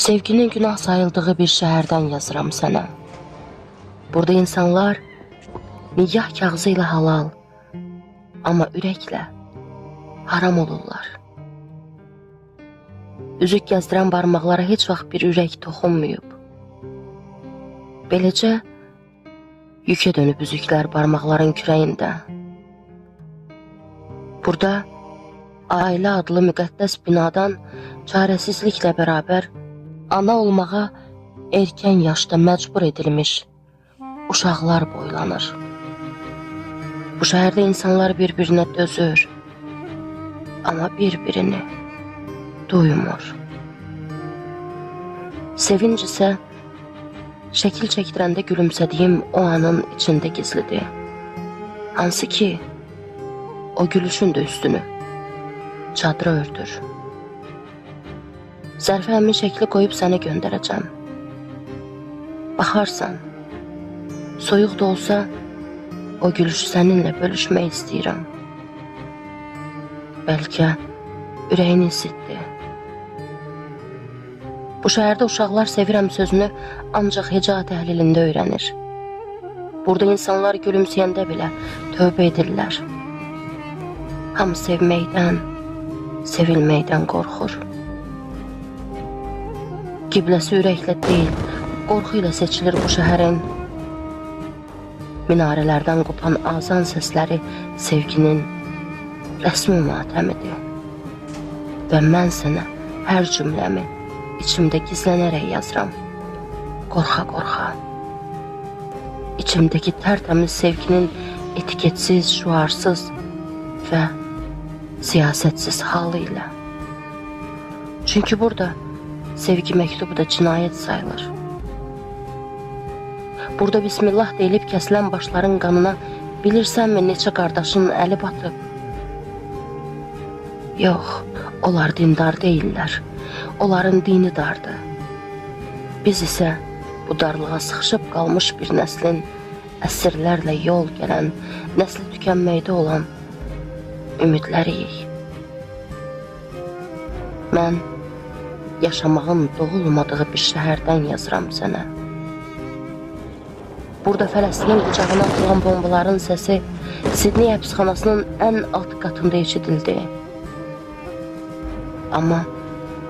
Sevginin günah sayıldığı bir şəhərdən yazıram sənə. Burada insanlar nigah kağızı ilə halal, amma ürəklə haram olurlar. Üzük gəzdirən barmaqlara heç vaxt bir ürək toxunmayıb. Beləcə, yükə dönüb üzüklər barmaqların kürəyində. Burada, ailə adlı müqəddəs binadan çarəsizliklə bərabər ana olmağa erkən yaşda məcbur edilmiş uşaqlar boylanır. Bu şəhərdə insanlar bir-birinə dözür, amma bir-birini duymur. Sevinc isə şəkil çəkdirəndə gülümsədiyim o anın içində gizlidir. Hansı ki, o gülüşün də üstünü çadıra örtür. Zərfə həmin şəkli qoyub sənə göndərəcəm. Baxarsan, soyuq da olsa, o gülüşü səninlə bölüşmək istəyirəm. Bəlkə ürəyini isitdi. Bu şəhərdə uşaqlar sevirəm sözünü ancaq heca təhlilində öyrənir. Burada insanlar gülümsəyəndə belə tövbə edirlər. Hamı sevməkdən, sevilməkdən qorxur. Qibləsi ürəklə deyil, qorxu ilə seçilir bu şəhərin. Minarələrdən qopan azan səsləri sevginin rəsmi matəmidir. Və mən sənə hər cümləmi içimdə gizlənərək yazıram, qorxa-qorxa. İçimdəki tərtəmiz sevginin etiketsiz, şüarsız və siyasətsiz halı ilə. Çünki burada sevgi məktubu da cinayət sayılır. Burada bismillah deyilib kəsilən başların qanına bilirsənmi neçə qardaşın əli batıb? Yox, onlar dindar deyillər. Onların dini dardır. Biz isə bu darlığa sıxışıb qalmış bir nəslin əsrlərlə yol gələn, nəsli tükənməkdə olan ümidləriyik. Mən yaşamağın doğulmadığı bir şəhərdən yazıram sənə. Burada Fələstinin qucağına atılan bombaların səsi Sidney həbsxanasının ən alt qatında eşidildi. Amma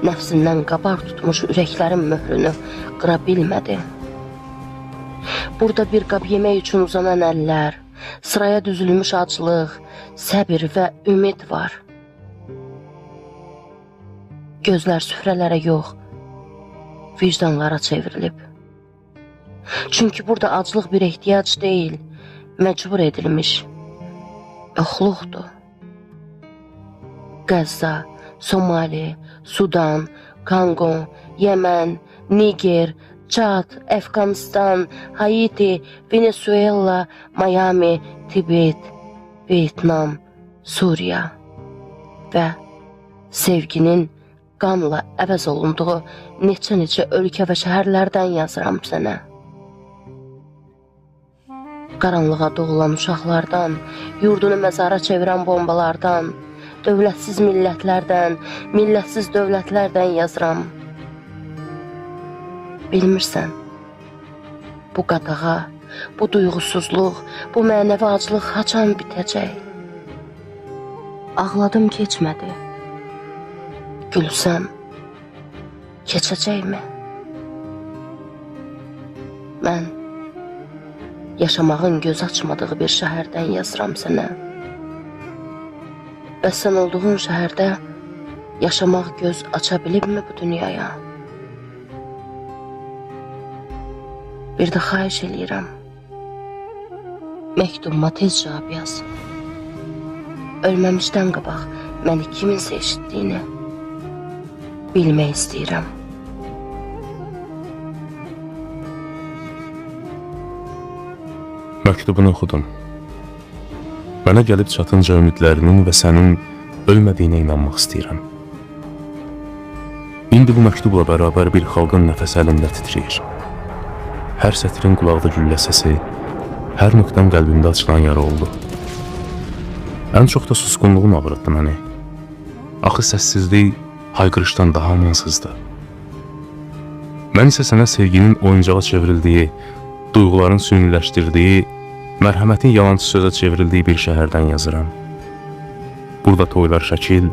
nəfsindən qabar tutmuş ürəklərin möhrünü qıra bilmədi. Burada bir qab yemək üçün uzanan əllər, sıraya düzülmüş aclıq, səbir və ümid var. Gözlər süfrələrə yox, vicdanlara çevrilib. Çünki burada aclıq bir ehtiyac deyil, məcbur edilmiş yoxluqdur. Qəzza, Somali, Sudan, Kongo, Yemen, Niger, Çad, Əfqanistan, Haiti, Venezuela, Miami, Tibet, Vietnam, Suriya və sevginin qanla əvəz olunduğu neçə ölkə və şəhərlərdən yazıram sənə. Qaranlığa doğulan uşaqlardan, yurdunu məzara çevirən bombalardan, dövlətsiz millətlərdən, millətsiz dövlətlərdən yazıram. Bilmirsən, bu qadağa, bu duyğusuzluq, bu mənəvi aclıq haçan bitəcək? Ağladım keçmədi. Gülsəm, keçəcəkmi? Mən yaşamağın göz açmadığı bir şəhərdən yazıram sənə. Bəs sən olduğun şəhərdə yaşamaq göz aça bilibmi bu dünyaya? Bir də xahiş eləyirəm, məktubuma tez cavab yaz. Ölməmişdən qabaq məni kiminsə eşitdiyini bilmək istəyirəm. Məktubunu oxudum. Mənə gəlib çatınca ümidlərinin və sənin ölmədiyinə inanmaq istəyirəm. İndi bu məktubla bərabər bir xalqın nəfəsi əlində titriyir. Hər sətrin qulaqda güllə səsi, hər nöqtəm qəlbimdə açılan yara oldu. Ən çox da susqunluğum ağrıtdı məni. Axı səssizlik hayqırışdan daha amansızdır. Mən isə sənə sevginin oyuncağa çevrildiyi, duyğuların süniləşdirdiyi, mərhəmətin yalancı sözə çevrildiyi bir şəhərdən yazıram. Burada toylar şəkil,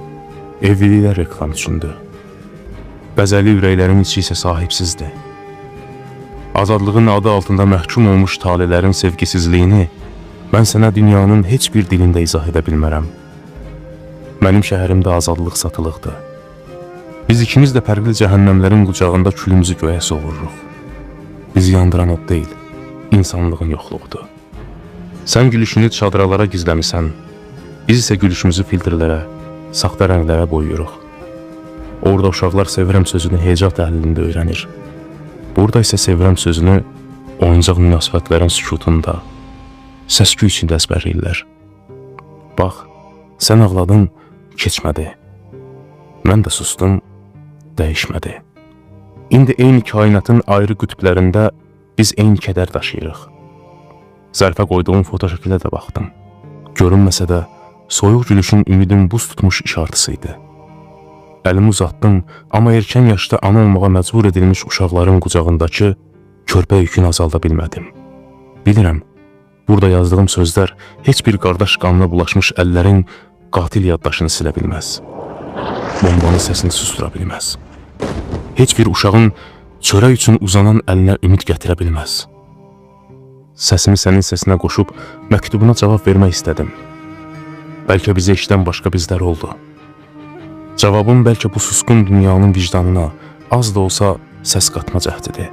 evliliklər reklam üçündür. Bəzəli ürəklərin içi isə sahibsizdir. Azadlığın adı altında məhkum olmuş talelərin sevgisizliyini mən sənə dünyanın heç bir dilində izah edə bilmərəm. Mənim şəhərimdə azadlıq satılıqdır. Biz ikimiz də fərqli cəhənnəmlərin qucağında külümüzü göyə sovururuq. Bizi yandıran od deyil, insanlığın yoxluğudur. Sən gülüşünü çadralara gizləmisən, biz isə gülüşümüzü filtrlərə, saxta rənglərə boyuyuruq. Orada uşaqlar sevirəm sözünü heca təhlilində öyrənir. Burada isə sevirəm sözünü oyuncaq münasibətlərin sükutunda, səsküy içində əzbərləyirlər. Bax, sən ağladın, keçmədi. Mən də sustum, dəyişmədi. İndi eyni kainatın ayrı qütblərində biz eyni kədər daşıyırıq. Zərfə qoyduğum fotoşəkilə də baxdım. Görünməsə də soyuq gülüşün ümidin buz tutmuş işartısıydı. Əlimi uzatdım, amma erkən yaşda ana olmağa məcbur edilmiş uşaqların qucağındakı körpə yükünü azalda bilmədim. Bilirəm, burada yazdığım sözlər heç bir qardaş qanına bulaşmış əllərin qatil yaddaşını silə bilməz. Bombanın səsini sustura bilməz. Heç bir uşağın çörək üçün uzanan əlinə ümid gətirə bilməz. Səsimi sənin səsinə qoşub məktubuna cavab vermək istədim. Bəlkə bizi eşidən başqa bizlər oldu. Cavabım bəlkə bu susqun dünyanın vicdanına az da olsa səs qatma cəhdidir.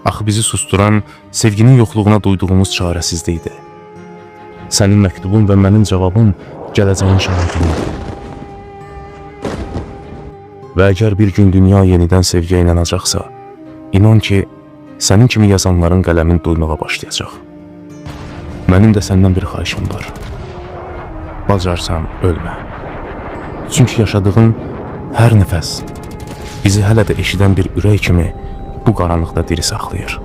Axı bizi susturan sevginin yoxluğuna duyduğumuz çarəsizlikdir. Sənin məktubun və mənim cavabım gələcəyin şahidliyidir. Və əgər bir gün dünya yenidən sevgiyə inanacaqsa, inan ki, sənin kimi yazanların qələmin duymağa başlayacaq. Mənim də səndən bir xahişim var. Bacarsan, ölmə. Çünki yaşadığın hər nəfəs bizi hələ də eşidən bir ürək kimi bu qaranlıqda diri saxlayır.